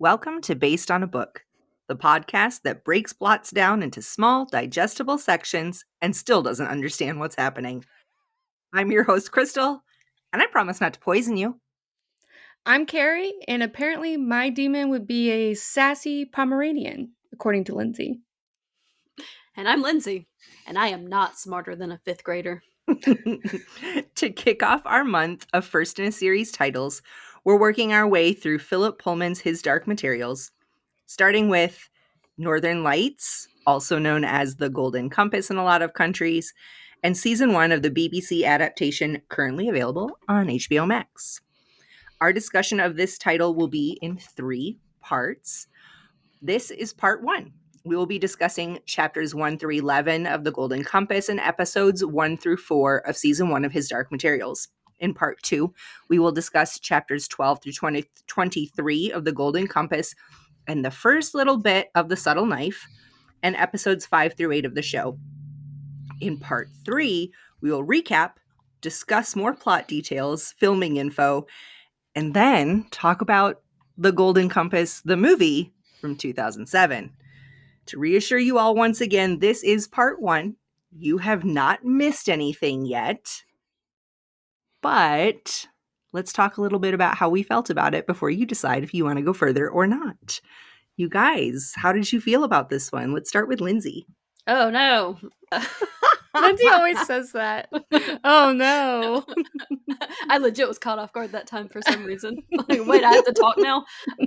Welcome to Based on a Book, the podcast that breaks plots down into small, digestible sections and still doesn't understand what's happening. I'm your host, Crystal, and I promise not to poison you. I'm Keri, and apparently my demon would be a sassy Pomeranian, according to Lindsey. And I'm Lindsey, and I am not smarter than a fifth grader. To kick off our month of first in a series titles, we're working our way through Philip Pullman's His Dark Materials, starting with Northern Lights, also known as The Golden Compass in a lot of countries, and season 1 of the BBC adaptation currently available on HBO Max. Our discussion of this title will be in 3 parts. This is part 1. We will be discussing chapters 1 through 11 of The Golden Compass and episodes 1 through 4 of season 1 of His Dark Materials. In part 2, we will discuss chapters 12 through 23 of The Golden Compass and the first little bit of The Subtle Knife, and episodes 5 through 8 of the show. In part 3, we will recap, discuss more plot details, filming info, and then talk about The Golden Compass, the movie from 2007. To reassure you all once again, this is part 1. You have not missed anything yet. But let's talk a little bit about how we felt about it before you decide if you want to go further or not. You guys, how did you feel about this one? Let's start with Lindsey. Oh, no. Lindsey always says that. Oh, no. I legit was caught off guard that time for some reason. Like, wait, I have to talk now? I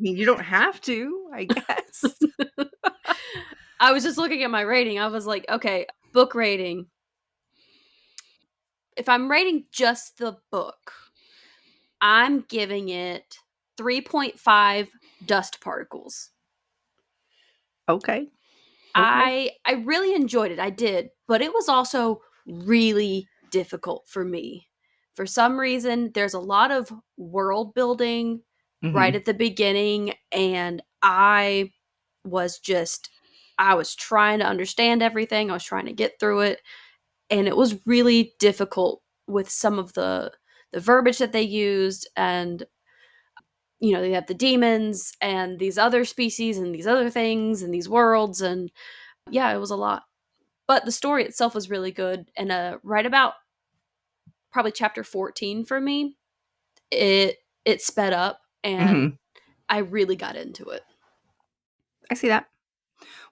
mean, you don't have to, I guess. I was just looking at my rating. I was like, okay, book rating. If I'm rating just the book, I'm giving it 3.5 dust particles. Okay. I really enjoyed it. I did. But it was also really difficult for me. For some reason, there's a lot of world building right at the beginning. And I was trying to understand everything. I was trying to get through it. And it was really difficult with some of the verbiage that they used. And you know, they have the demons and these other species and these other things and these worlds, and yeah, it was a lot. But the story itself was really good, and right about probably chapter 14 for me, it sped up, and I really got into it. I see that.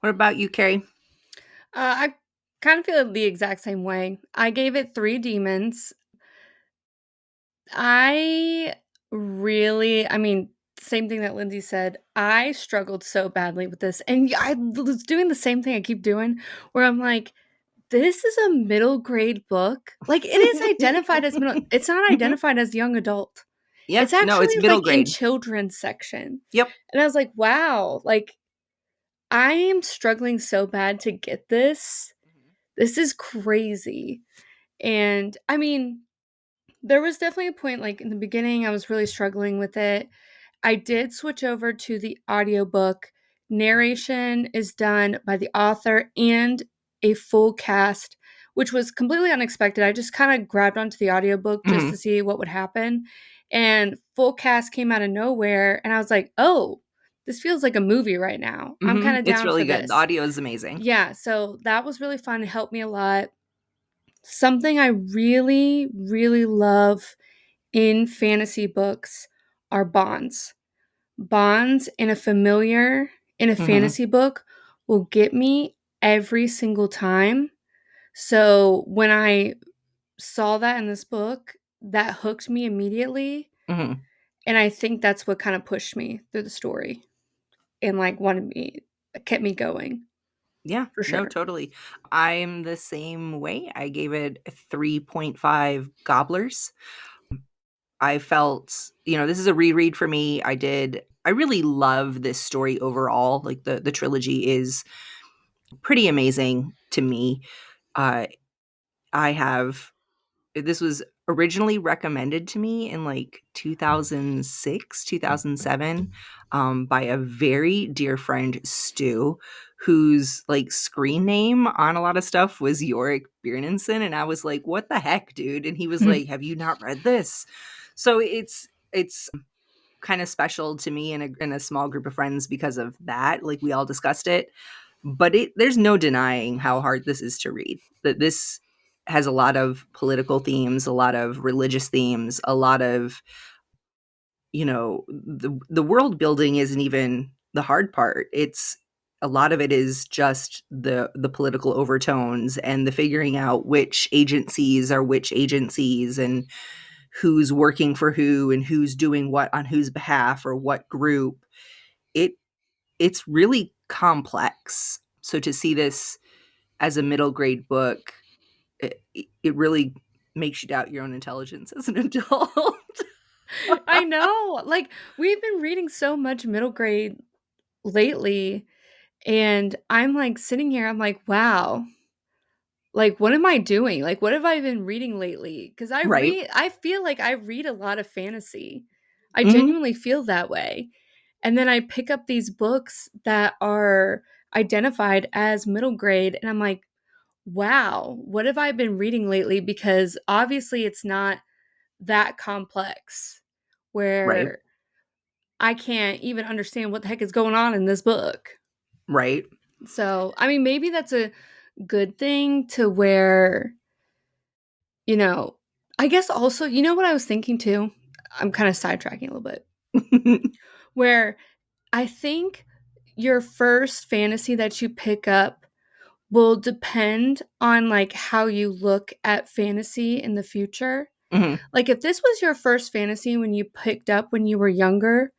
What about you, Keri? I kind of feel the exact same way. I gave it 3 demons. I mean, same thing that Lindsey said. I struggled so badly with this. And I was doing the same thing I keep doing, where I'm like, this is a middle grade book. Like, it is identified as middle. It's not identified as young adult. Yep. It's actually it's middle grade. in children's section. Yep. And I was like, wow, like, I am struggling so bad to get this. This is crazy. And I mean, there was definitely a point, like, in the beginning, I was really struggling with it. I did switch over to the audiobook. Narration is done by the author and a full cast, which was completely unexpected. I just kind of grabbed onto the audiobook just to see what would happen. And full cast came out of nowhere. And I was like, oh, this feels like a movie right now. I'm kind of down It's really for good. this. The audio is amazing. Yeah, so that was really fun. It helped me a lot. Something I really, really love in fantasy books are bonds. Bonds in a fantasy book will get me every single time. So when I saw that in this book, that hooked me immediately. And I think that's what kind of pushed me through the story and like kept me going. Yeah, for sure. No, totally. I'm the same way. I gave it 3.5 gobblers. I felt, this is a reread for me. I really love this story overall. Like the trilogy is pretty amazing to me. This was originally recommended to me in like 2006, 2007 by a very dear friend, Stu, whose like screen name on a lot of stuff was Yorick Bjornsson. And I was like, what the heck, dude? And he was like, have you not read this? So it's kind of special to me in a small group of friends because of that. Like, we all discussed it, but there's no denying how hard this is to read. That this has a lot of political themes, a lot of religious themes, a lot of, the world building isn't even the hard part. It's a lot of it is just the political overtones and the figuring out which agencies are which agencies, and who's working for who, and who's doing what on whose behalf, or what group. It it's really complex. So to see this as a middle grade book, it really makes you doubt your own intelligence as an adult. I know. Like, we've been reading so much middle grade lately, and I'm like sitting here, I'm like, wow, like, what am I doing? Like, what have I been reading lately? Because Right. I feel like I read a lot of fantasy. I Mhm. genuinely feel that way. And then I pick up these books that are identified as middle grade, and I'm like, wow, what have I been reading lately? Because obviously it's not that complex Right. where I can't even understand what the heck is going on in this book. Right. So, I mean, maybe that's a good thing to where, you know, I guess also, you know what I was thinking too? I'm kind of sidetracking a little bit. Where I think your first fantasy that you pick up will depend on like how you look at fantasy in the future. Mhm. Like, if this was your first fantasy when you picked up when you were younger,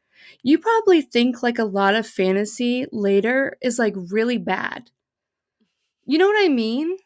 you probably think like a lot of fantasy later is like really bad. You know what I mean?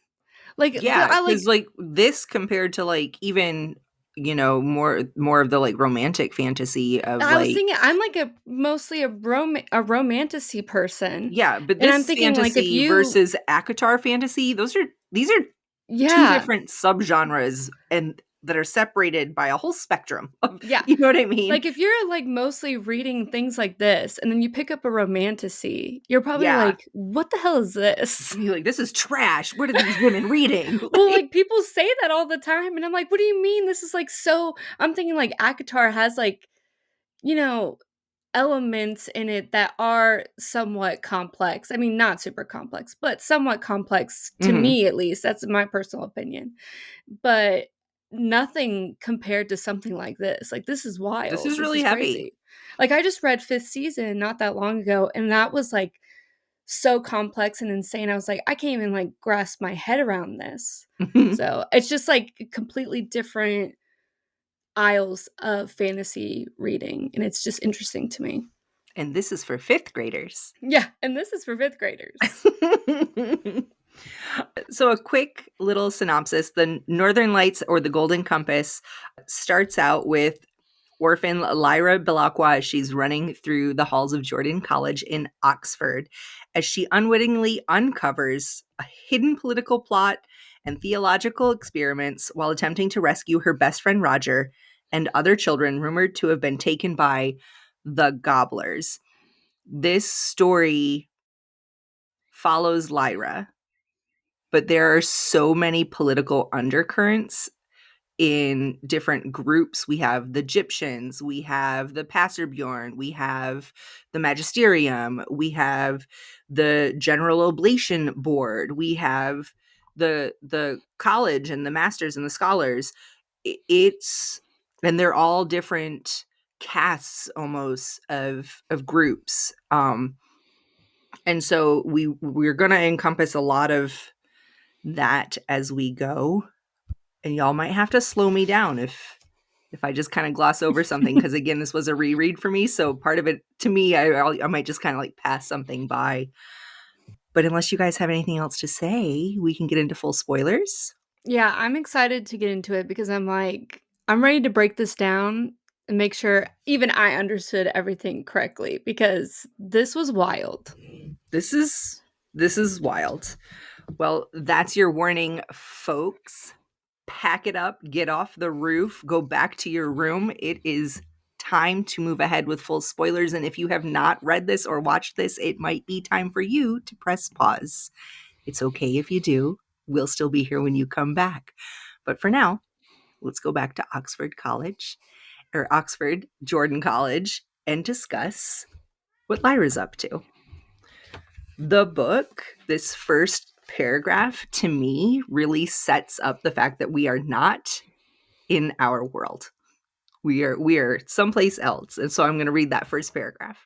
Like Yeah, I because like like this compared to like even, more of the like romantic fantasy of I was like, thinking I'm like a mostly a romantasy person. yeah, but And I'm this thinking like if fantasy you versus ACOTAR fantasy, these are two yeah, different subgenres, and that are separated by a whole spectrum of, yeah. you know what I mean? Like if you're like mostly reading things like this and then you pick up a romantasy, you're probably Yeah. like, what the hell is this? You're like, this is trash. What are these women reading? Well, Like, like people say that all the time, and I'm like, what do you mean? This is like so. I'm thinking like Akatar has like, you know, elements in it that are somewhat complex. I mean, not super complex, but somewhat complex to mhm. me at least. That's my personal opinion. But nothing compared to something like this. Like this is This wild. is This really is heavy. crazy. Like I just read fifth season not that long ago, and that was like so complex and insane. I was like, I can't even like grasp my head around this. So it's just like completely different aisles of fantasy reading, and it's just interesting to me. And this is for fifth graders. Yeah, and this is for fifth graders. So, a quick little synopsis: the Northern Lights, or the Golden Compass, starts out with orphan Lyra Belacqua as she's running through the halls of Jordan College in Oxford as she unwittingly uncovers a hidden political plot and theological experiments while attempting to rescue her best friend Roger and other children rumored to have been taken by the Gobblers. This story follows Lyra, but there are so many political undercurrents in different groups. We have the Egyptians, we have the Passerbjorn, we have the Magisterium, we have the General Oblation Board, we have the college and the masters and the scholars. It's and they're all different casts almost of groups. And so we're going to encompass a lot of that as we go, and y'all might have to slow me down if I just kind of gloss over something, because again, this was a reread for me, so part of it to me, I might just kind of like pass something by. But unless you guys have anything else to say, we can get into full spoilers. Yeah, I'm excited to get into it because I'm like, I'm ready to break this down and make sure even I understood everything correctly because this was wild. This is wild. Well, that's your warning, folks. Pack it up, get off the roof, go back to your room. It is time to move ahead with full spoilers. And if you have not read this or watched this, it might be time for you to press pause. It's okay if you do. We'll still be here when you come back. But for now, let's go back to Oxford College Oxford Jordan College and discuss what Lyra's up to. The book, this first paragraph, to me, really sets up the fact that we are not in our world. We are someplace else. And so I'm going to read that first paragraph.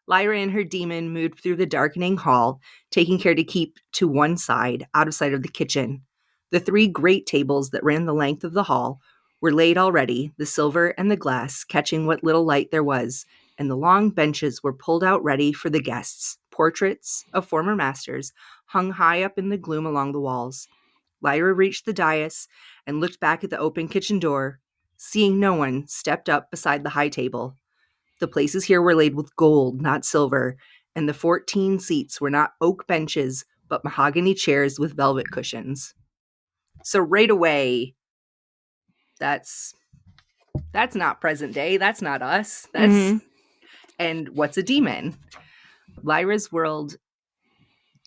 Lyra and her demon moved through the darkening hall, taking care to keep to one side, out of sight of the kitchen. The 3 great tables that ran the length of the hall were laid already, the silver and the glass catching what little light there was, and the long benches were pulled out ready for the guests. Portraits of former masters hung high up in the gloom along the walls. Lyra reached the dais and looked back at the open kitchen door. Seeing no one, stepped up beside the high table. The places here were laid with gold, not silver, and the 14 seats were not oak benches, but mahogany chairs with velvet cushions. So right away, that's not present day. That's not us. And what's a demon? Lyra's world,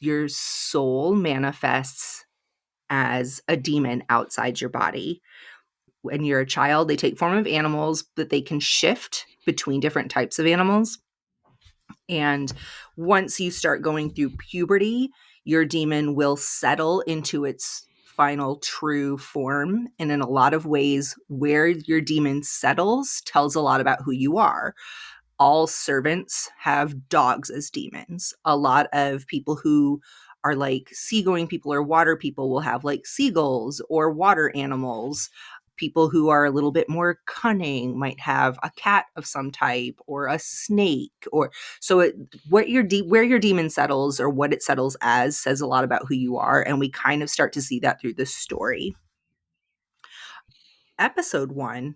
your soul manifests as a demon outside your body. When you're a child, they take form of animals, but they can shift between different types of animals. And once you start going through puberty, your demon will settle into its final true form. And in a lot of ways, where your demon settles tells a lot about who you are. All servants have dogs as demons. A lot of people who are like seagoing people or water people will have like seagulls or water animals. People who are a little bit more cunning might have a cat of some type or a snake. Or so where your demon settles or what it settles as says a lot about who you are, and we kind of start to see that through this story. Episode 1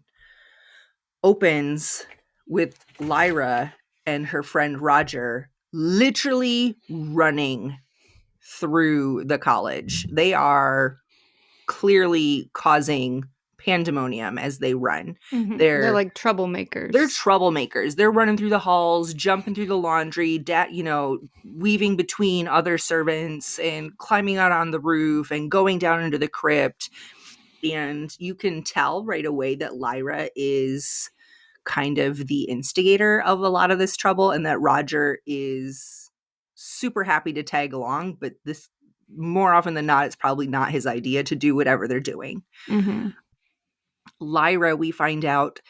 opens with Lyra and her friend Roger literally running through the college. They are clearly causing pandemonium as they run. Mm-hmm. They're like troublemakers. They're troublemakers. They're running through the halls, jumping through the laundry, weaving between other servants and climbing out on the roof and going down into the crypt. And you can tell right away that Lyra is kind of the instigator of a lot of this trouble, and that Roger is super happy to tag along, but this, more often than not, it's probably not his idea to do whatever they're doing. Mm-hmm. Lyra, we find out,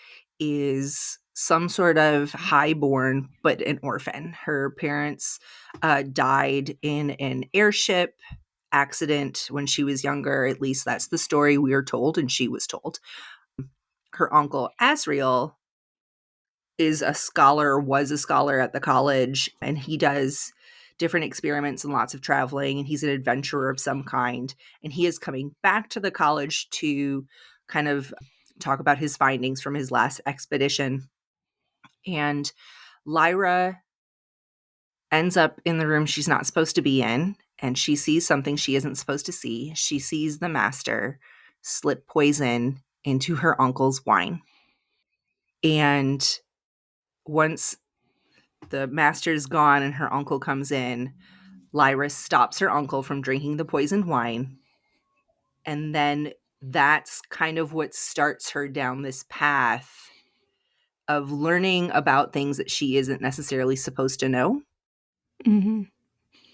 is some sort of highborn, but an orphan. Her parents died in an airship accident when she was younger. At least that's the story we are told, and she was told. Her uncle Asriel was a scholar at the college, and he does different experiments and lots of traveling, and he's an adventurer of some kind, and he is coming back to the college to kind of talk about his findings from his last expedition. And Lyra ends up in the room she's not supposed to be in, and she sees something she isn't supposed to see. She sees the master slip poison into her uncle's wine. And once the master's gone and her uncle comes in, Lyra stops her uncle from drinking the poisoned wine. And then that's kind of what starts her down this path of learning about things that she isn't necessarily supposed to know. Mm-hmm.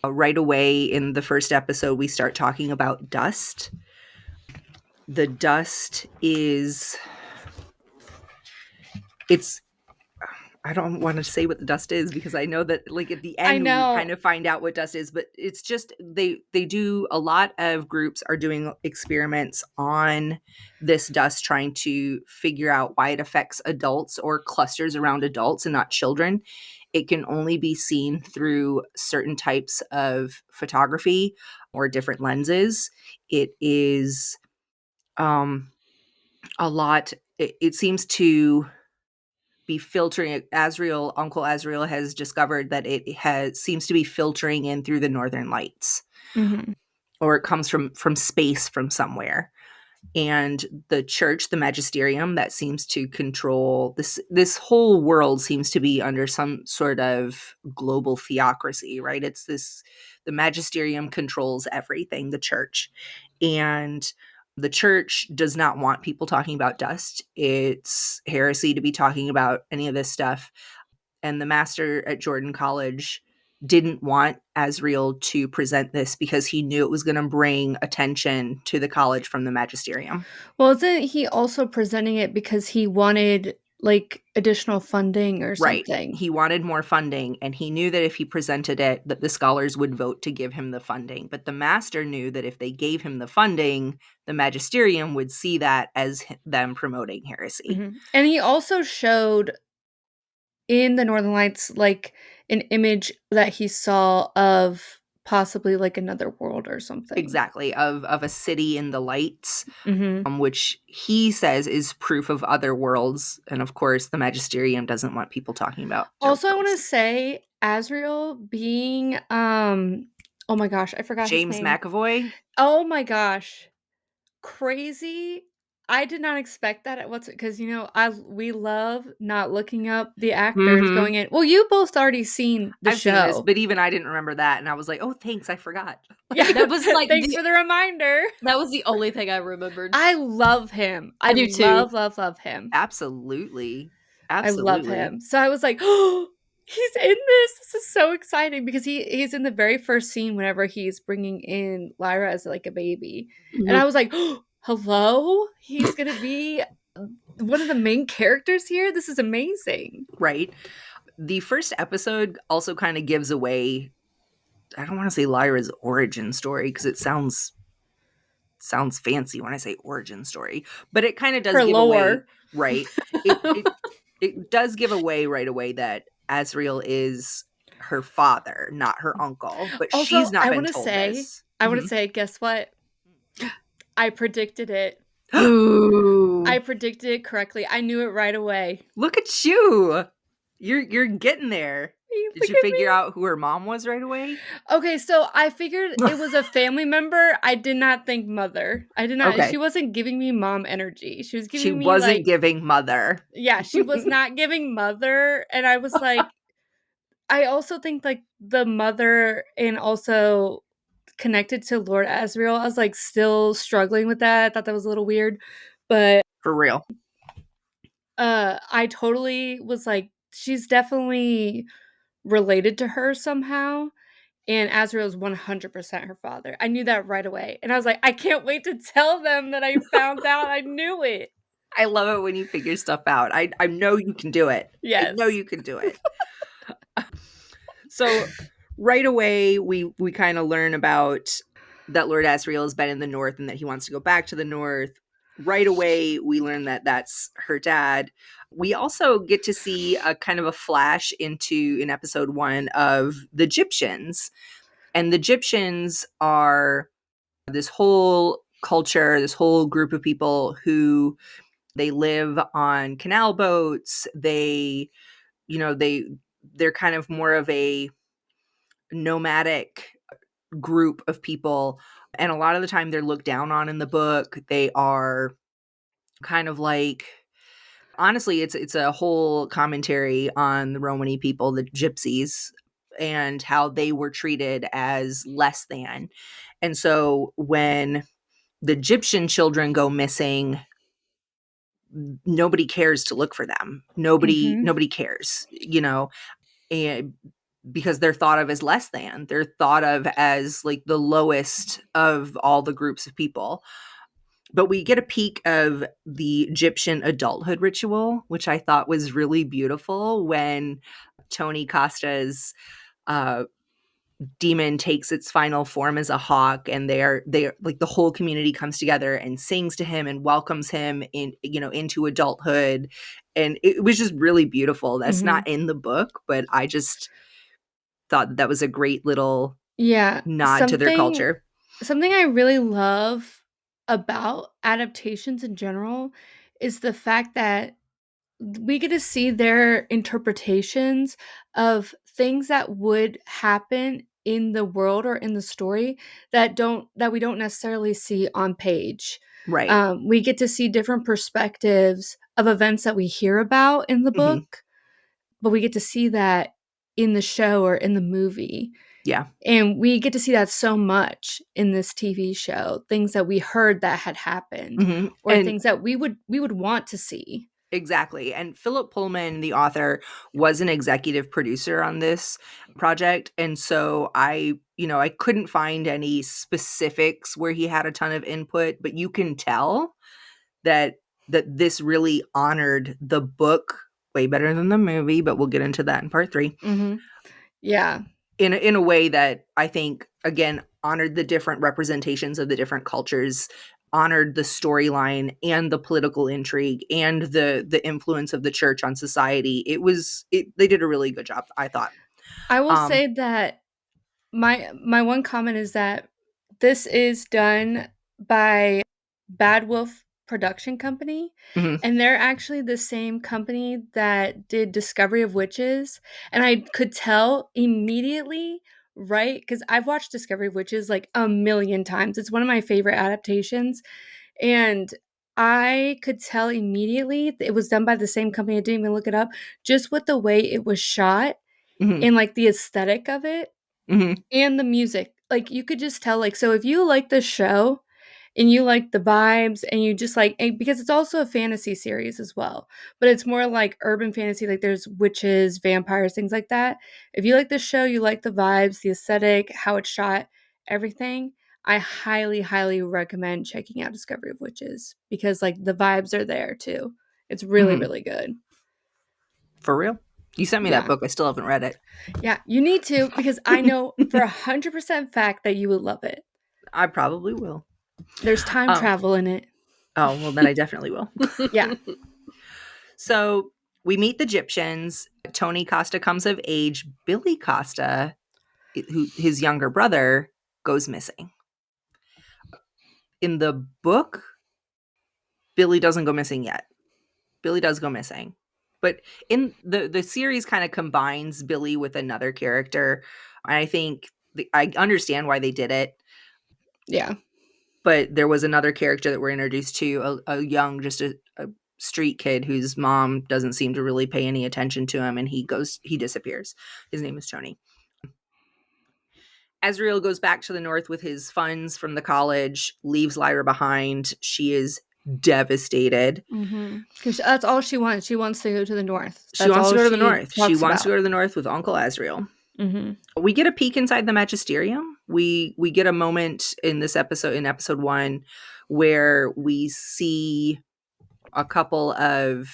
Right away in the first episode, we start talking about dust. The dust I don't want to say what the dust is, because I know that like at the end we kind of find out what dust is, but it's just they do a lot of groups are doing experiments on this dust, trying to figure out why it affects adults or clusters around adults and not children. It can only be seen through certain types of photography or different lenses. It is a lot. It seems to be filtering. Uncle Asriel has discovered that it seems to be filtering in through the northern lights. Mm-hmm. Or it comes from space from somewhere. And the church, the magisterium that seems to control this whole world, seems to be under some sort of global theocracy, right? The magisterium controls everything, the church. And The church does not want people talking about dust. It's heresy to be talking about any of this stuff. And the master at Jordan College didn't want Asriel to present this because he knew it was going to bring attention to the college from the magisterium. Well, isn't he also presenting it because he wanted like additional funding or Right. something? He wanted more funding, and he knew that if he presented it, that the scholars would vote to give him the funding. But the master knew that if they gave him the funding, the magisterium would see that as them promoting heresy. Mm-hmm. And he also showed in the Northern Lights like an image that he saw of possibly like another world or something. Exactly, of a city in the lights, Mm-hmm. which he says is proof of other worlds. And of course, the magisterium doesn't want people talking about their Also, I want to worlds. say Asriel being oh my gosh, I forgot his James name. McAvoy. Oh my gosh. Crazy. I did not expect that at what's because we love not looking up the actors Mm-hmm. going in. Well, you both already seen the I've seen this, show. but even I didn't remember that, and I was like, "Oh, thanks, I forgot." Yeah, That was like thanks for the reminder. that was the only thing I remembered. I love him. I do too. Love him. Absolutely, I love absolutely. him. So I was like, oh, he's in this. This is so exciting because he's in the very first scene whenever he's bringing in Lyra as like a baby. And I was like, oh, hello? He's going to be one of the main characters here? This is amazing. Right. The first episode also kind of gives away, I don't want to say Lyra's origin story because it sounds fancy when I say origin story, but it kind of does Her give lore. away, right? It does give away right away that Asriel is her father, not her uncle, but Also, she's not I been want to told say, this. guess what? I predicted it. Ooh. I predicted it correctly. I knew it right away. Look at you. You're getting there. Did Look you at figure me. out who her mom was right away? Okay, so I figured it was a family member. I did not think mother. I did not. Okay. She wasn't giving me mom energy. She was She giving me wasn't like, giving mother. yeah, she was not giving mother. And I was like, I also think like the mother and also connected to Lord Asriel. I was like still struggling with that. I thought that was a little weird, but For real. I totally was like, she's definitely related to her somehow. And Azrael is 100% her father. I knew that right away. And I was like, I can't wait to tell them that I found out. I knew it. I love it when you figure stuff out. I know you can do it. Yes. I know you can do it. So right away, we kind of learn about that Lord Asriel has been in the north and that he wants to go back to the north. Right away, we learn that that's her dad. We also get to see a kind of a flash into, in episode 1, of the Egyptians. And the Egyptians are this whole culture, this whole group of people who they live on canal boats. They're kind of more of a nomadic group of people, and a lot of the time they're looked down on in the book. They are kind of like, honestly, it's a whole commentary on the Romani people, the gypsies, and how they were treated as less than. And so when the Egyptian children go missing, nobody cares to look for them. Nobody cares, and because they're thought of as less than. They're thought of as like the lowest of all the groups of people. But we get a peek of the Egyptian adulthood ritual, which I thought was really beautiful, when Tony Costa's demon takes its final form as a hawk, and they're like, the whole community comes together and sings to him and welcomes him into adulthood. And it was just really beautiful. That's not in the book, but I just thought that was a great little nod to their culture. Something I really love about adaptations in general is the fact that we get to see their interpretations of things that would happen in the world or in the story that we don't necessarily see on page. Right. We get to see different perspectives of events that we hear about in the book, but we get to see that in the show or in the movie. Yeah. And we get to see that so much in this TV show, things that we heard that had happened or And things that we would want to see. exactly. And Philip Pullman, the author, was an executive producer on this project. And so I couldn't find any specifics where he had a ton of input, but you can tell that this really honored the book way better than the movie, but we'll get into that in part 3. Yeah. In a way that I think, again, honored the different representations of the different cultures, honored the storyline and the political intrigue and the influence of the church on society. They did a really good job, I thought. I will say that my one comment is that this is done by Bad Wolf Production Company, Mhm. and they're actually the same company that did Discovery of Witches, and I could tell immediately, right? Because I've watched Discovery of Witches like a million times. It's one of my favorite adaptations, and I could tell immediately that it was done by the same company. I didn't even look it up, just with the way it was shot Mhm. and like the aesthetic of it Mhm. and the music. Like you could just tell, like, so if you like the show and you like the vibes and you just like, and because it's also a fantasy series as well, but it's more like urban fantasy, like there's witches, vampires, things like that. If you like the show, you like the vibes, the aesthetic, how it's shot, everything, I highly, highly recommend checking out Discovery of Witches because like the vibes are there too. It's really, Mhm. really good. For real? You sent me that Yeah. book. I still haven't read it. Yeah, you need to because I know for 100% fact that you would love it. I probably will. There's time Oh, travel in it. oh, well, then I definitely will. Yeah. So we meet the Egyptians. Tony Costa comes of age. Billy Costa, who his younger brother, goes missing. In the book, Billy doesn't go missing yet. Billy does go missing. But in the series kind of combines Billy with another character. And I think I understand why they did it. Yeah. But there was another character that we're introduced to, a young, just a street kid whose mom doesn't seem to really pay any attention to him, and he disappears. His name is Tony. Azrael goes back to the north with his funds from the college, leaves Lyra behind. She is devastated. Because that's all she wants. She wants to go to the north. She That's wants all to go to the she north. She talks wants to about. go to the north with Uncle Azrael. Mm-hmm. We get a peek inside the magisterium. We get a moment in this episode, in episode 1, where we see a couple of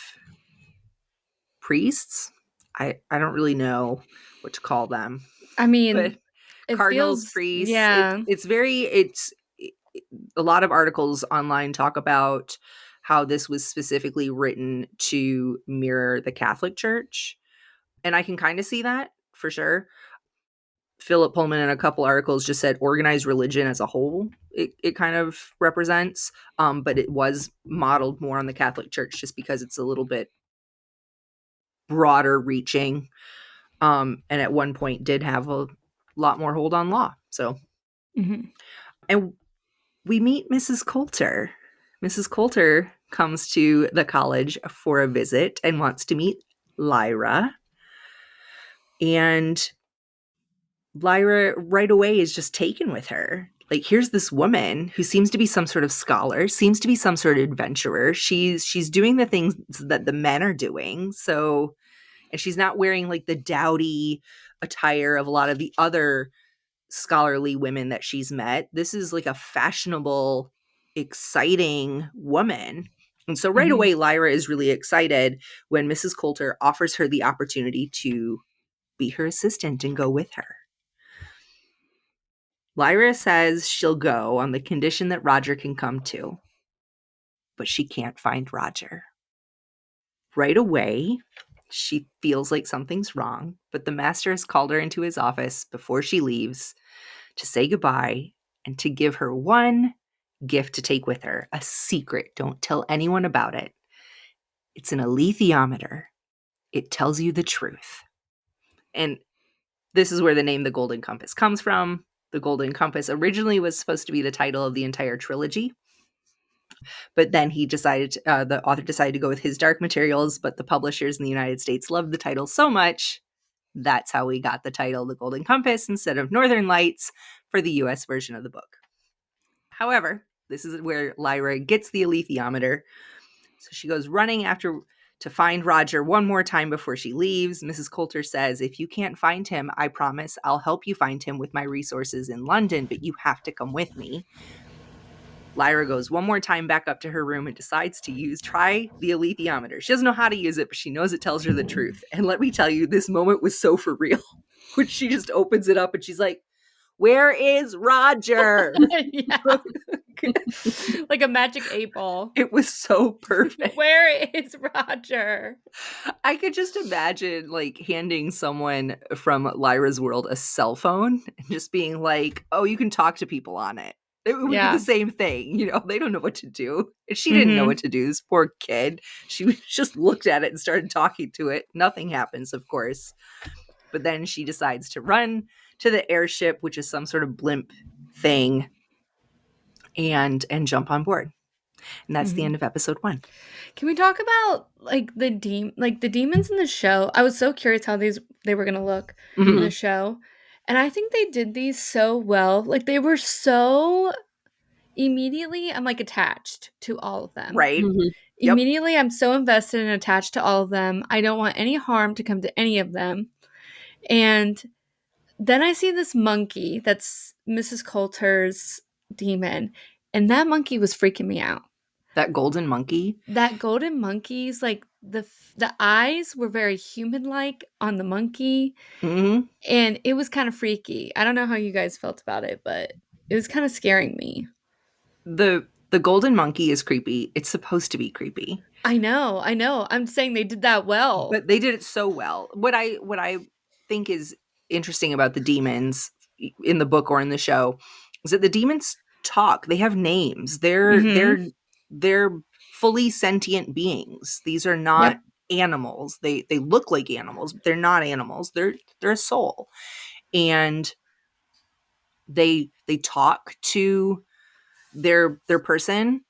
priests. I don't really know what to call them, I but mean, it cardinals, feels, priests. yeah. It's a lot of articles online talk about how this was specifically written to mirror the Catholic Church, and I can kind of see that for sure. Philip Pullman in a couple articles just said organized religion as a whole, it kind of represents, but it was modeled more on the Catholic Church just because it's a little bit broader reaching, and at one point did have a lot more hold on law. So, Mm-hmm. and we meet Mrs. Coulter. Mrs. Coulter comes to the college for a visit and wants to meet Lyra. And Lyra right away is just taken with her. Like, here's this woman who seems to be some sort of scholar, seems to be some sort of adventurer. She's doing the things that the men are doing. So, and she's not wearing like the dowdy attire of a lot of the other scholarly women that she's met. This is like a fashionable, exciting woman. And so right Mm-hmm. away, Lyra is really excited when Mrs. Coulter offers her the opportunity to be her assistant and go with her. Lyra says she'll go on the condition that Roger can come too, but she can't find Roger. Right away, she feels like something's wrong, but the master has called her into his office before she leaves to say goodbye and to give her one gift to take with her, a secret. Don't tell anyone about it. It's an alethiometer. It tells you the truth. And this is where the name The Golden Compass comes from. The Golden Compass originally was supposed to be the title of the entire trilogy, but then the author decided to go with his dark materials, but the publishers in the United States loved the title so much That's how we got the title The Golden Compass instead of Northern Lights for the US version of the book. However, this is where Lyra gets the alethiometer. So she goes running after to find Roger one more time before she leaves. Mrs. Coulter says, if you can't find him, I promise I'll help you find him with my resources in London, but you have to come with me. Lyra goes one more time back up to her room and decides to try the alethiometer. She doesn't know how to use it, but she knows it tells her the truth. And let me tell you, this moment was so for real. When she just opens it up and she's like, where is Roger? Yeah. Like a magic 8-ball. It was so perfect. Where is Roger? I could just imagine like handing someone from Lyra's world a cell phone and just being like, oh, you can talk to people on it. It would be the same thing. You know, they don't know what to do. And she didn't know what to do. This poor kid. She just looked at it and started talking to it. Nothing happens, of course. But then she decides to run to the airship, which is some sort of blimp thing, and jump on board. And that's the end of episode 1. Can we talk about like the demons in the show? I was so curious how they were gonna look in the show. And I think they did these so well. Like they were so immediately I'm like attached to all of them. Right. Mm-hmm. Immediately I'm so invested and attached to all of them. I don't want any harm to come to any of them. And then I see this monkey that's Mrs. Coulter's demon, and that monkey was freaking me out. That golden monkey? That golden monkey's like the eyes were very human-like on the monkey, and it was kind of freaky. I don't know how you guys felt about it, but it was kind of scaring me. The golden monkey is creepy. It's supposed to be creepy. I know. I'm saying they did that well. But they did it so well. What I think is interesting about the demons in the book or in the show is that the demons talk. They have names. They're fully sentient beings. These are not animals. They look like animals, but they're not animals. They're a soul. And they talk to their person,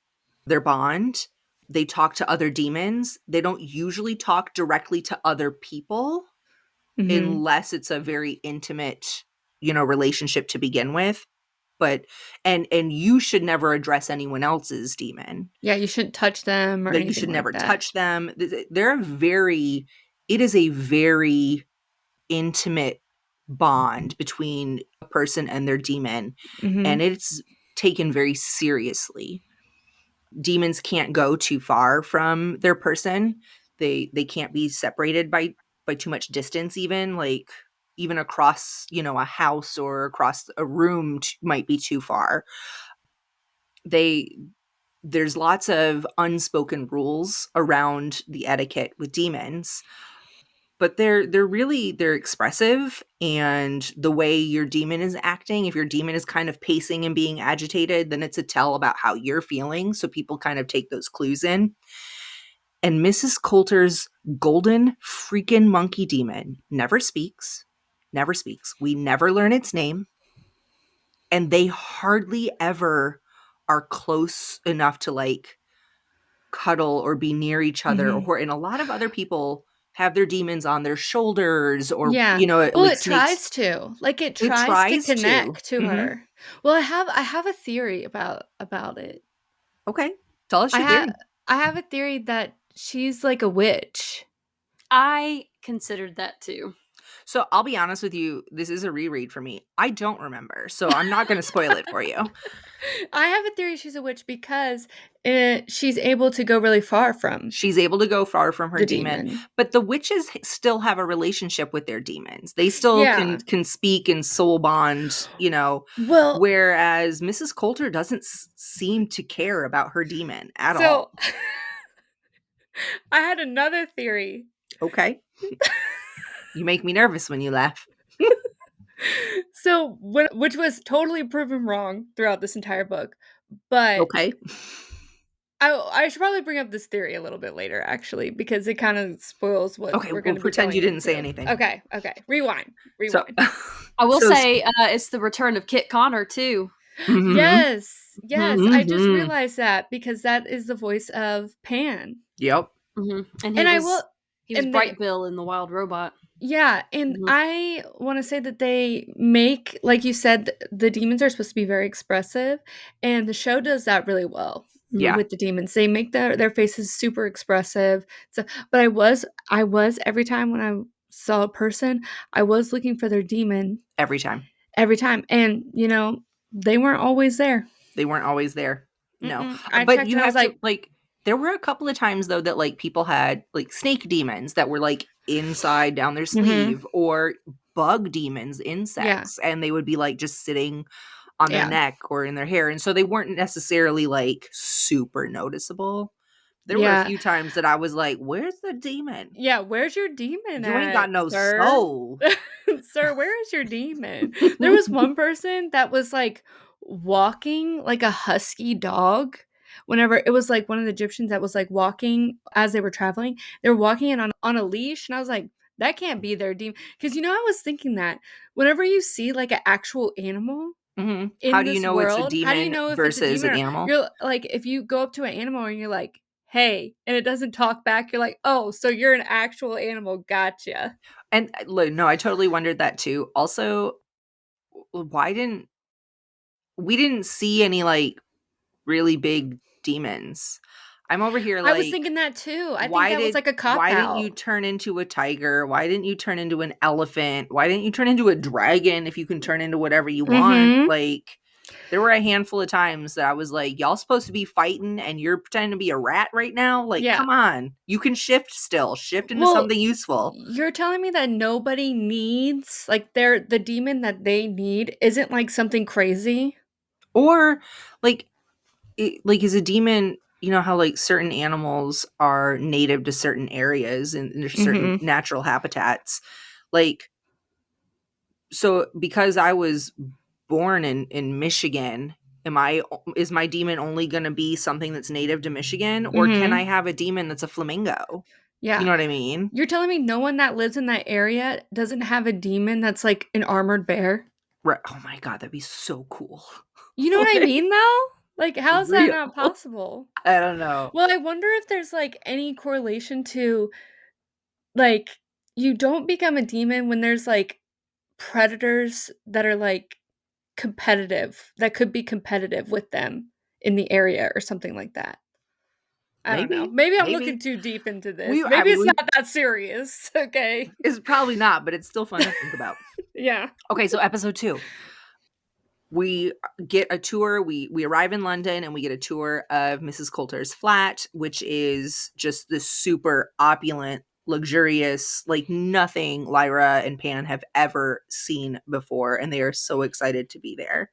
their bond. They talk to other demons. They don't usually talk directly to other people unless it's a very intimate, relationship to begin with. But and you should never address anyone else's demon. Yeah, you shouldn't touch them or anything. You should never like that. touch them. It is a very intimate bond between a person and their demon, and it's taken very seriously. Demons can't go too far from their person. They can't be separated by too much distance, even across, a house or across a room might be too far. There's lots of unspoken rules around the etiquette with demons, but they're expressive, and the way your demon is acting, if your demon is kind of pacing and being agitated, then it's a tell about how you're feeling. So people kind of take those clues in. And Mrs. Coulter's golden freaking monkey demon never speaks. We never learn its name. And they hardly ever are close enough to like cuddle or be near each other. Or, and a lot of other people have their demons on their shoulders, or well, like it tries to. Like it tries to connect to her. Well, I have a theory about it. Okay. Tell us your theory. I have a theory that she's like a witch. I considered that too. So I'll be honest with you, this is a reread for me. I don't remember, so I'm not going to spoil it for you. I have a theory she's a witch because she's able to go really far from. She's able to go far from her demon. But the witches still have a relationship with their demons. They still can speak and soul bond, Well, whereas Mrs. Coulter doesn't seem to care about her demon at all. I had another theory. Okay. You make me nervous when you laugh. So, which was totally proven wrong throughout this entire book. But okay. I should probably bring up this theory a little bit later, actually, because it kind of spoils what we're going to pretend you didn't say anything. Okay. Rewind. So, I will say it's the return of Kit Connor, too. Yes. I just realized that because that is the voice of Pan. Yep. And he was Bright Bill in The Wild Robot. Yeah, and Mhm. I want to say that they make, like you said, the demons are supposed to be very expressive, and the show does that really well Yeah, with the demons. They make their faces super expressive. So, but I was every time when I saw a person, I was looking for their demon every time. every time, and they weren't always there. They weren't always there. No. I But checked you and I was have to, like, like, there were a couple of times though that like people had like snake demons that were like inside down their mm-hmm, sleeve, or bug demons, yeah, insects, and they would be like just sitting on their yeah, neck or in their hair. And so they weren't necessarily like super noticeable. There were a yeah. few times that I was like, where's the demon? Yeah, where's your demon You ain't at, got no sir? soul. Sir, where is your demon? There was one person that was like walking like a husky dog. Whenever it was like one of the Egyptians that was like walking as they were traveling, they were walking in on a leash, and I was like, that can't be their demon. Because I was thinking that whenever you see like an actual animal How in do you this know it's a world, how do you demon know if it's a versus demon an or animal? you're like if you go up to an animal and you're like, "Hey," and it doesn't talk back, you're like, "Oh, so you're an actual animal. Gotcha." And no, I totally wondered that too. Also, why didn't we didn't see any like really big demons? I'm over here I was like, thinking that too. I think that was like a cop why didn't you out. turn into a tiger? Why didn't you turn into an elephant? Why didn't you turn into a dragon if you can turn into whatever you want? Mhm. Like, there were a handful of times that I was like, y'all supposed to be fighting and you're pretending to be a rat right now? Like, Yeah. come on. You can shift still. Shift into Well, something useful. you're telling me that nobody needs like the demon that they need isn't like something crazy? Or like like is a demon, you know how like certain animals are native to certain areas and there's certain Mhm. natural habitats. Like, so because I was born in Michigan, am I is my demon only going to be something that's native to Michigan, or can I Mhm. have a demon that's a flamingo? You Yeah. know what I mean? You're telling me no one that lives in that area doesn't have a demon that's like an armored bear? Right. Oh my god, that'd be so cool. You know what I Like, mean, though? Like, how for is that real. not possible? I don't know. Well, I wonder if there's, like, any correlation to, like, you don't become a demon when there's, like, predators that are, like, competitive that could be competitive with them in the area or something like that. I don't know. Maybe. Maybe I'm looking Maybe. too deep into this. We I Maybe mean it's we not that serious, okay? it's probably not, but it's still fun to think about. Yeah. Okay, so episode 2. We get a tour. We arrive in London and we get a tour of Mrs. Coulter's flat, which is just this super opulent, luxurious, like nothing Lyra and Pan have ever seen before, and they are so excited to be there.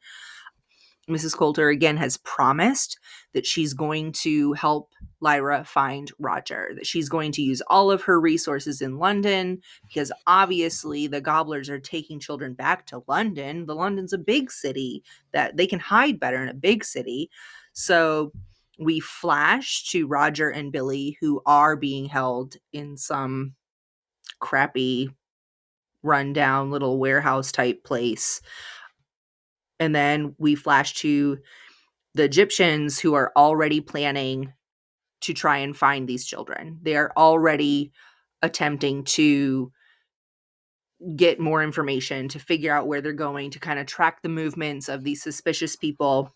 Mrs. Coulter again has promised that she's going to help Lyra find Roger, that she's going to use all of her resources in London because obviously the gobblers are taking children back to London. The London's a big city that they can hide better in a big city. So we flash to Roger and Billy, who are being held in some crappy rundown little warehouse type place. And then we flash to the Egyptians, who are already planning to try and find these children. They are already attempting to get more information, to figure out where they're going, to kind of track the movements of these suspicious people.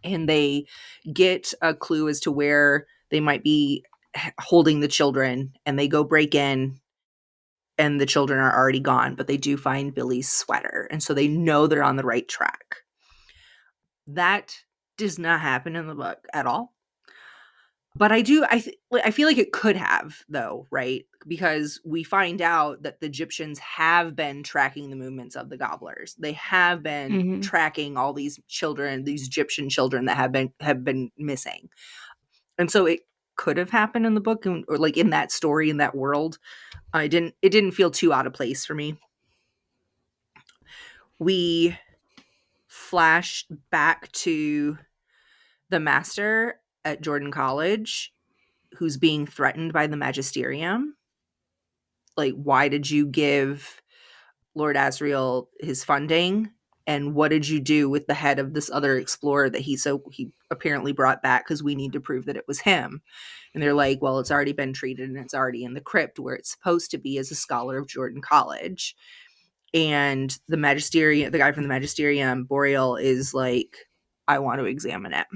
And they get a clue as to where they might be holding the children, and they go break in, and the children are already gone, but they do find Billy's sweater. And so they know they're on the right track. That does not happen in the book at all. But I feel like it could have, though, right? Because we find out that the Egyptians have been tracking the movements of the gobblers. They have been Mhm. tracking all these children, these Egyptian children that have been missing. And so it could have happened in the book, or like in that story, in that world. It didn't feel too out of place for me. We flash back to the master at Jordan College, who's being threatened by the magisterium. Like, why did you give Lord Asriel his funding? And what did you do with the head of this other explorer that he apparently brought back, because we need to prove that it was him. And they're like, well, it's already been treated and it's already in the crypt where it's supposed to be, as a scholar of Jordan College. And the guy from the magisterium, Boreal, is like, I want to examine it.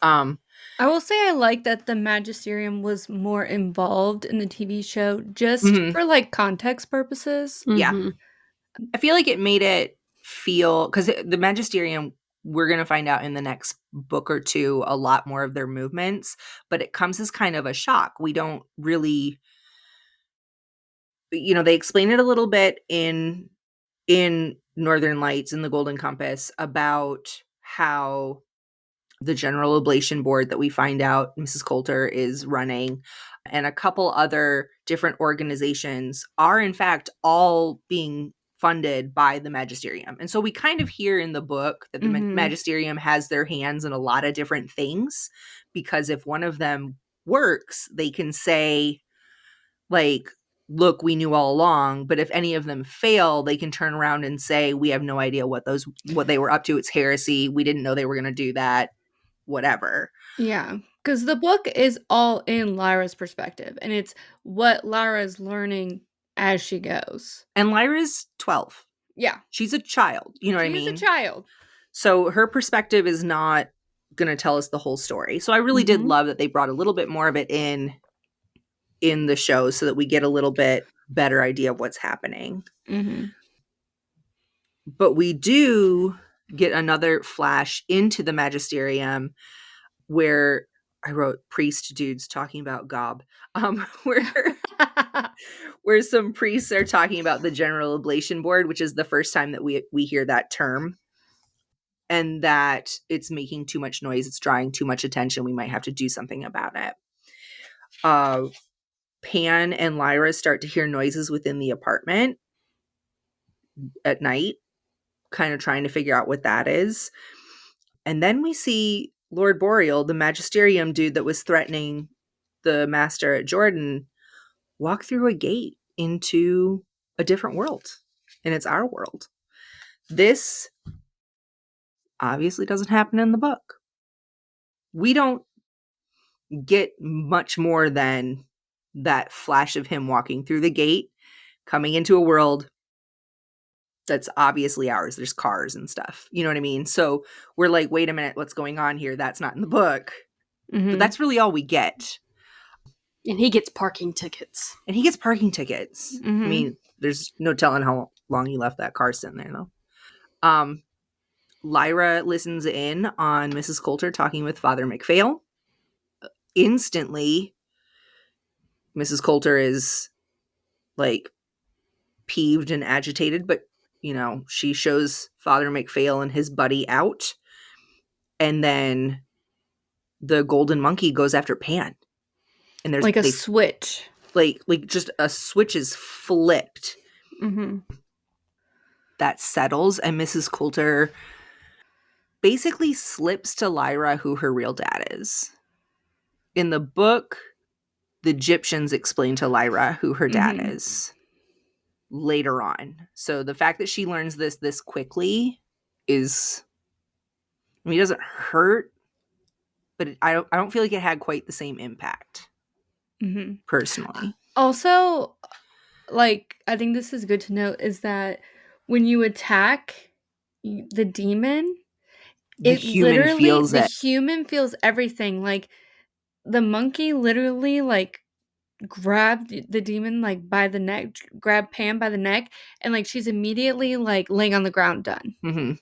I will say I like that the magisterium was more involved in the TV show, just Mhm. for like context purposes. Yeah. Mhm. I feel like it made it feel, because the magisterium, we're going to find out in the next book or two a lot more of their movements, but it comes as kind of a shock. We don't really, they explain it a little bit in Northern Lights, in the Golden Compass, about how the General Ablation Board that we find out Mrs. Coulter is running, and a couple other different organizations, are in fact all being funded by the magisterium. And so we kind of hear in the book that the magisterium has their hands in a lot of different things, because if one of them works, they can say, like, look, we knew all along. But if any of them fail, they can turn around and say, we have no idea what they were up to. It's heresy. We didn't know they were going to do that. Whatever. Yeah, because the book is all in Lyra's perspective, and it's what Lyra's learning as she goes. And Lyra's 12. Yeah. She's a child. You know what I mean? She's a child. So her perspective is not going to tell us the whole story. So I really did love that they brought a little bit more of it in the show, so that we get a little bit better idea of what's happening. But we do get another flash into the magisterium, where I wrote priest dudes talking about gob, where some priests are talking about the General Ablation Board, which is the first time that we hear that term, and that it's making too much noise, it's drawing too much attention, we might have to do something about it. Pan and Lyra start to hear noises within the apartment at night, kind of trying to figure out what that is. And then we see Lord Boreal, the magisterium dude that was threatening the master at Jordan, walk through a gate into a different world. And it's our world. This obviously doesn't happen in the book. We don't get much more than that flash of him walking through the gate, coming into a world that's obviously ours. There's cars and stuff. You know what I mean? So we're like, wait a minute, what's going on here? That's not in the book. But that's really all we get. And he gets parking tickets. I mean, there's no telling how long he left that car sitting there, though. Lyra listens in on Mrs. Coulter talking with Father McPhail. Instantly, Mrs. Coulter is like peeved and agitated, but she shows Father McPhail and his buddy out, and then the golden monkey goes after Pan, and there's like a switch, like just a switch is flipped. That settles, and Mrs. Coulter basically slips to Lyra who her real dad is. In the book, the Egyptians explain to Lyra who her dad is later on. So the fact that she learns this quickly is, I mean, it doesn't hurt, but I don't feel like it had quite the same impact personally. Also, like, I think this is good to note, is that when you attack the demon, The human feels everything. Like, the monkey literally, like, grabbed the demon, like, by the neck, grabbed Pam by the neck, and, like, she's immediately, like, laying on the ground, done.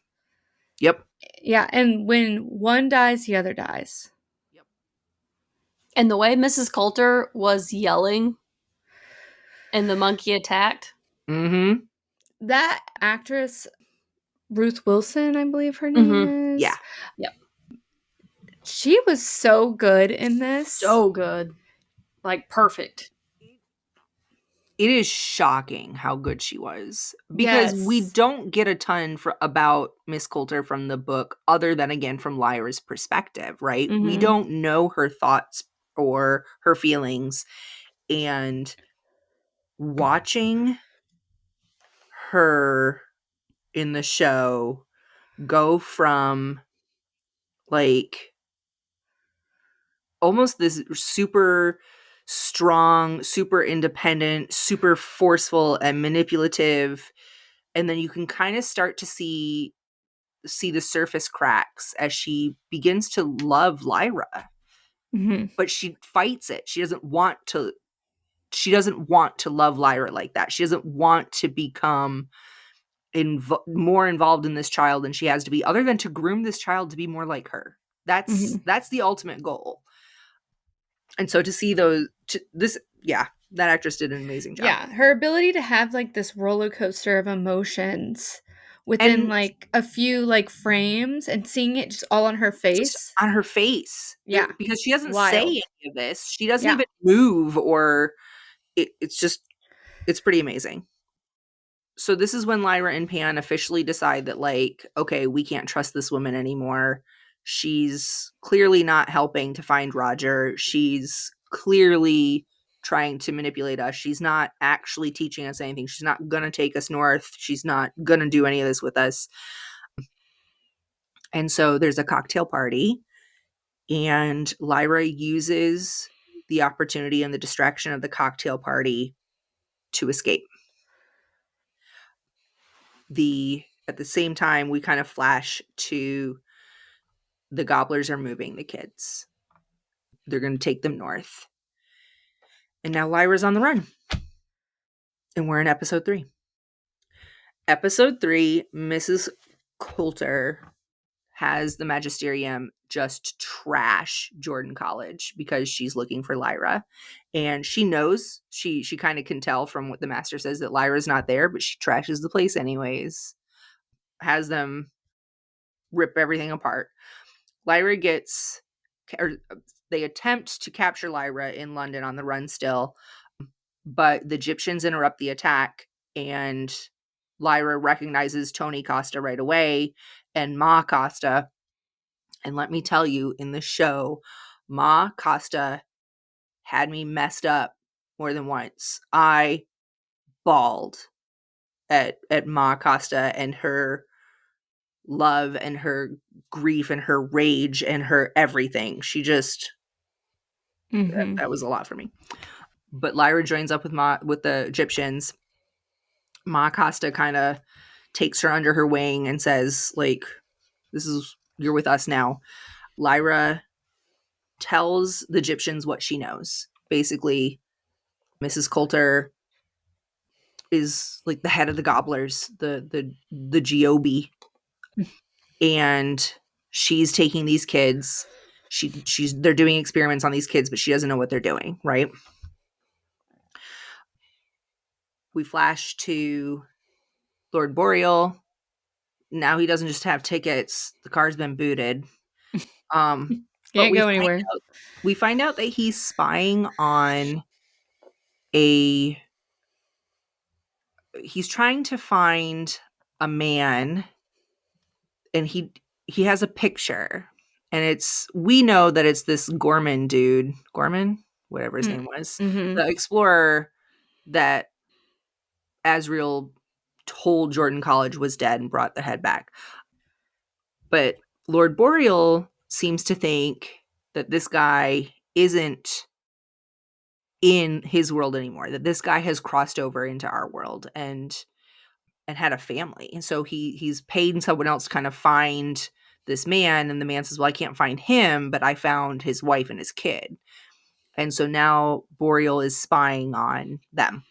Yep. Yeah, and when one dies, the other dies. Yep. And the way Mrs. Coulter was yelling and the monkey attacked. That actress, Ruth Wilson, I believe her name is. Yeah. Yep. She was so good in this. So good. Like, perfect. It is shocking how good she was, because we don't get a ton about Miss Coulter from the book, other than, again, from Lyra's perspective, right? We don't know her thoughts or her feelings, and watching her in the show go from like almost this super strong, super independent, super forceful and manipulative, and then you can kind of start to see the surface cracks as she begins to love Lyra, but she fights it. She doesn't want to love Lyra like that. She doesn't want to become more involved in this child than she has to be, other than to groom this child to be more like her. That's the ultimate goal. And so to see that actress did an amazing job. Yeah, her ability to have like this roller coaster of emotions within And like a few like frames and seeing it just all on her just face. on her face. Yeah. Because she doesn't say Wild. any of this. She doesn't Yeah. even move, or it's pretty amazing. So this is when Lyra and Pan officially decide that, like, okay, we can't trust this woman anymore. She's clearly not helping to find Roger. She's clearly trying to manipulate us. She's not actually teaching us anything. She's not going to take us north. She's not going to do any of this with us. And so there's a cocktail party, and Lyra uses the opportunity and the distraction of the cocktail party to escape. At the same time, we kind of flash to the gobblers are moving the kids. They're going to take them north. And now Lyra's on the run. And we're in episode 3. Episode 3, Mrs. Coulter has the Magisterium just trash Jordan College because she's looking for Lyra. And she knows, she kind of can tell from what the master says that Lyra's not there, but she trashes the place anyways. Has them rip everything apart. Lyra they attempt to capture Lyra in London on the run still, but the Egyptians interrupt the attack, and Lyra recognizes Tony Costa right away and Ma Costa. And let me tell you, in the show, Ma Costa had me messed up more than once. I bawled at Ma Costa and her love and her grief and her rage and her everything. She just that was a lot for me. But Lyra joins up with the Egyptians. Ma Costa kind of takes her under her wing and says, like, you're with us now. Lyra tells the Egyptians what she knows. Basically, Mrs. Coulter is like the head of the gobblers, the GOB. And she's taking these kids. They're doing experiments on these kids, but she doesn't know what they're doing, right? We flash to Lord Boreal. Now he doesn't just have tickets. The car's been booted. But Can't go anywhere. We find out that he's spying on he's trying to find a man, and he has a picture, and we know that it's this Gorman dude, whatever his name was, the explorer that Asriel told Jordan College was dead and brought the head back. But Lord Boreal seems to think that this guy isn't in his world anymore, that this guy has crossed over into our world and had a family. And so he's paid someone else to kind of find this man, and the man says, well, I can't find him, but I found his wife and his kid. And so now Boreal is spying on them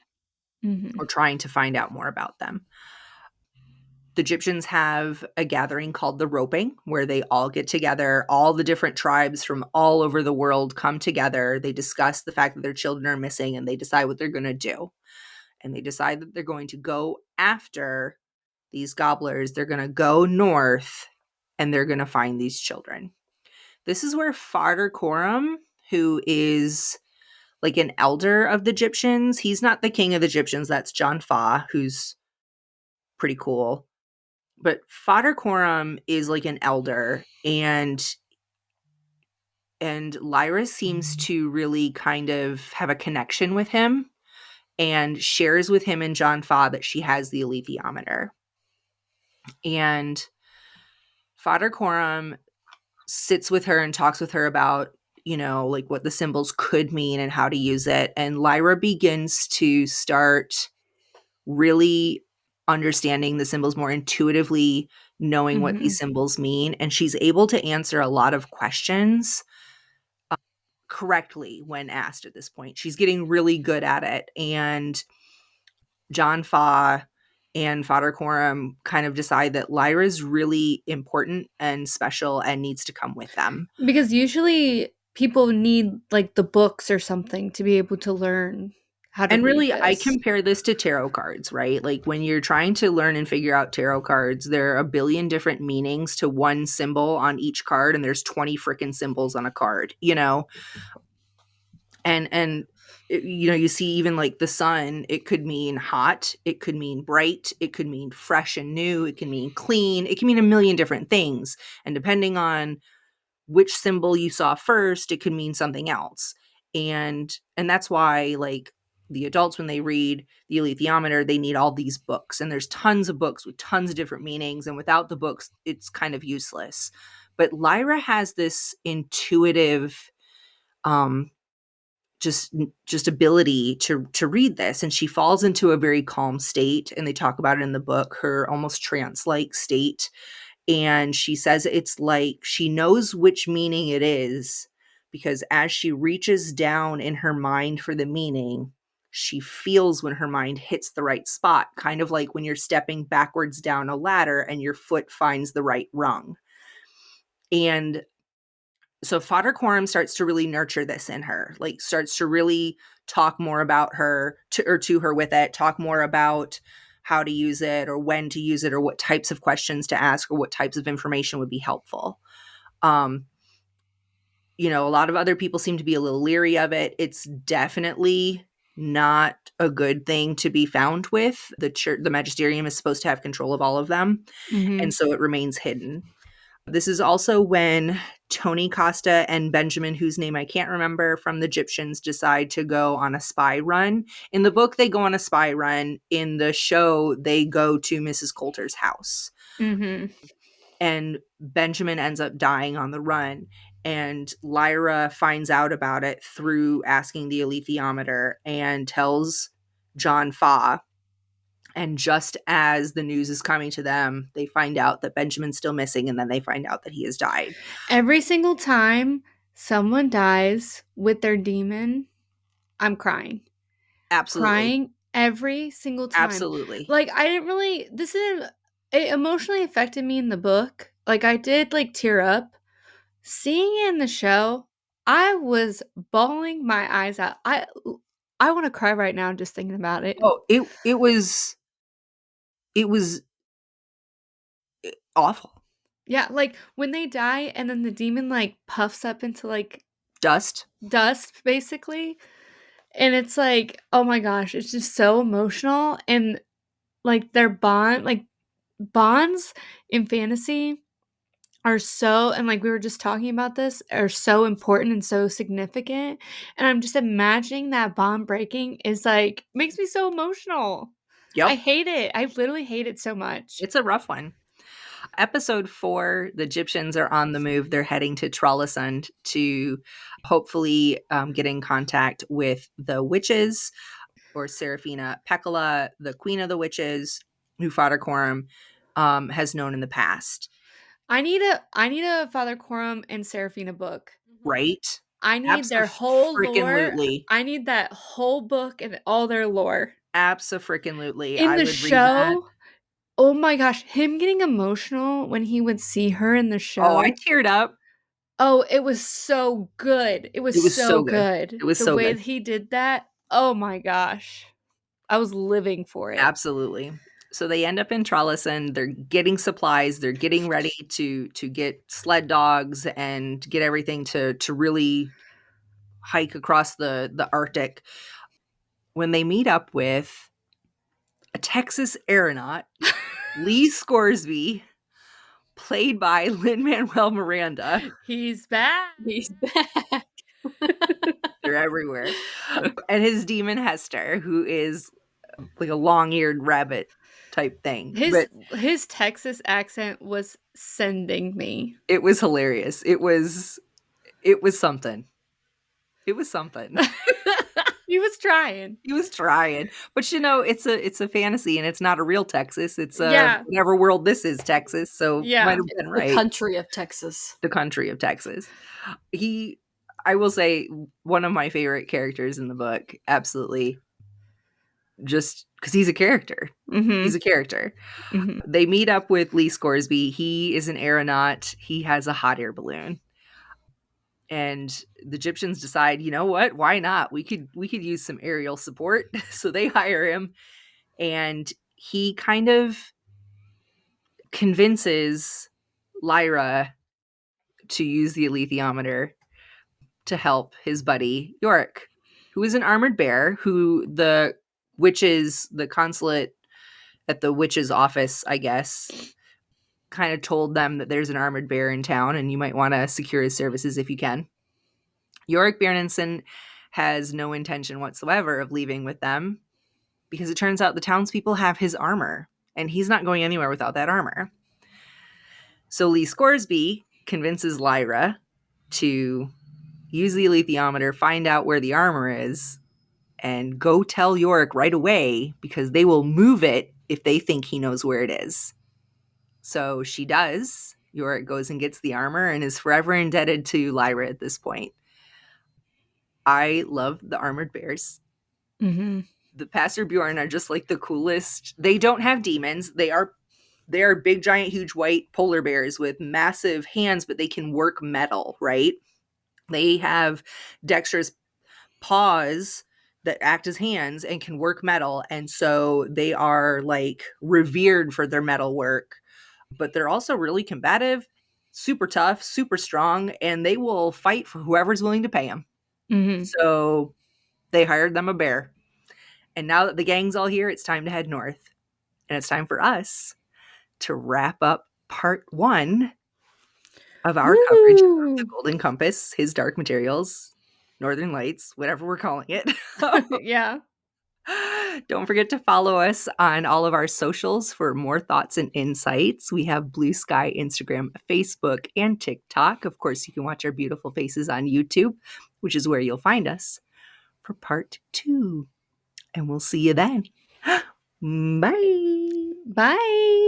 or trying to find out more about them. The Egyptians have a gathering called the Roping, where they all get together. All the different tribes from all over the world come together. They discuss the fact that their children are missing, and they decide what they're going to do. And they decide that they're going to go after these gobblers. They're going to go north, and they're going to find these children. This is where Farder Coram, who is like an elder of the Egyptians, he's not the king of the Egyptians. That's John Fa, who's pretty cool. But Farder Coram is like an elder, and Lyra seems to really kind of have a connection with him and shares with him and John Fa that she has the alethiometer. And Father Coram sits with her and talks with her about, like what the symbols could mean and how to use it. And Lyra begins to start really understanding the symbols more intuitively, knowing what these symbols mean. And she's able to answer a lot of questions correctly when asked at this point. She's getting really good at it. And John Fa and Father Coram kind of decide that Lyra's really important and special and needs to come with them. Because usually people need like the books or something to be able to learn how to And read really, I this. compare this to tarot cards, right? Like when you're trying to learn and figure out tarot cards, there are a billion different meanings to one symbol on each card, and there's 20 freaking symbols on a card, And you see even like the sun, it could mean hot, it could mean bright, it could mean fresh and new, it can mean clean, it can mean a million different things. And depending on which symbol you saw first, it could mean something else. And that's why, like, the adults, when they read the alethiometer, they need all these books, and there's tons of books with tons of different meanings, and without the books it's kind of useless. But Lyra has this intuitive um just ability to read this, and she falls into a very calm state, and they talk about it in the book, her almost trance-like state. And she says it's like she knows which meaning it is, because as she reaches down in her mind for the meaning, she feels when her mind hits the right spot, kind of like when you're stepping backwards down a ladder and your foot finds the right rung. And so Father Coram starts to really nurture this in her, like starts to really talk more about her to her with it, talk more about how to use it or when to use it or what types of questions to ask or what types of information would be helpful. Um, a lot of other people seem to be a little leery of it. It's definitely not a good thing to be found with. The church, the magisterium is supposed to have control of all of them, and so it remains hidden. This is also when Tony Costa and Benjamin, whose name I can't remember, from the Egyptians, decide to go on a spy run. In the book, they go on a spy run. In the show, they go to Mrs. Coulter's house. And Benjamin ends up dying on the run. And Lyra finds out about it through asking the alethiometer and tells John Fa. And just as the news is coming to them, they find out that Benjamin's still missing, and then they find out that he has died. Every single time someone dies with their demon, I'm crying. Absolutely. Crying every single time. Absolutely. Like, I didn't really, it emotionally affected me in the book. Like, I did, like, tear up. Seeing it in the show, I was bawling my eyes out. I want to cry right now just thinking about it. Oh, it was awful. Yeah, like, when they die and then the demon, like, puffs up into, like, Dust. basically, and it's like, oh my gosh, it's just so emotional, and, like, their bond, like, bonds in fantasy are so, and like we were just talking about this, are so important and so significant, and I'm just imagining that bond breaking is like makes me so emotional. I Yep. hate it. I literally hate it so much. It's a rough one. Episode 4, the Egyptians are on the move. They're heading to Trollesund to hopefully get in contact with the witches, or Seraphina Pekkala, the queen of the witches, who Father Coram has known in the past. I need a Father Coram and Seraphina book. Right? I need their whole lore. Abso-freaking-lutely. I need that whole book and all their lore. Abso-freaking-lutely. In I the would read that. show, oh my gosh, him getting emotional when he would see her in the Oh, I show. teared up. Oh, it was so good. It was It was so so good. good. It was The so way good. that he did that, oh my gosh. I was living for it. Absolutely. So they end up in Trollesund. They're getting supplies. They're getting ready to get sled dogs and get everything to really hike across the Arctic. When they meet up with a Texas aeronaut, Lee Scoresby, played by Lin-Manuel Miranda. He's back. He's back. They're everywhere. And his demon Hester, who is like a long-eared rabbit type thing. But His Texas accent was sending me. it was hilarious. It was something. It was something. He was trying. He was trying. But it's a fantasy and it's not a real Texas. It's Yeah. whatever world this is Texas. So Yeah. might have It's been the right. country of Texas. The country of Texas. I will say, one of my favorite characters in the book, absolutely, just because he's a character. Mm-hmm. He's a character. Mm-hmm. They meet up with Lee Scoresby. He is an aeronaut. He has a hot air balloon. And the Egyptians decide, you know what? Why not? We could use some aerial support. So they hire him, and he kind of convinces Lyra to use the alethiometer to help his buddy Yorick, who is an armored bear, who the consulate at the witch's office, I guess, kind of told them that there's an armored bear in town and you might want to secure his services if you can. Yorick Bjornsson has no intention whatsoever of leaving with them because it turns out the townspeople have his armor and he's not going anywhere without that armor. So Lee Scoresby convinces Lyra to use the alethiometer, find out where the armor is, and go tell Yorick right away because they will move it if they think he knows where it is. So she does. Yorick goes and gets the armor and is forever indebted to Lyra at this point. I love the armored bears. Mm-hmm. The Pastor Bjorn are just like the coolest. They don't have demons. They are big, giant, huge white polar bears with massive hands, but they can work metal, right? They have dexterous paws that act as hands and can work metal. And so they are like revered for their metal work, but they're also really combative, super tough, super strong, and they will fight for whoever's willing to pay them. Mm-hmm. So they hired them a bear. And now that the gang's all here, it's time to head north. And it's time for us to wrap up part 1 of our coverage of the Golden Compass, his Dark Materials, Northern Lights, whatever we're calling it. Yeah. Don't forget to follow us on all of our socials for more thoughts and insights. We have Blue Sky, Instagram, Facebook, and TikTok. Of course, you can watch our beautiful faces on YouTube, which is where you'll find us for part 2. And we'll see you then. Bye. Bye.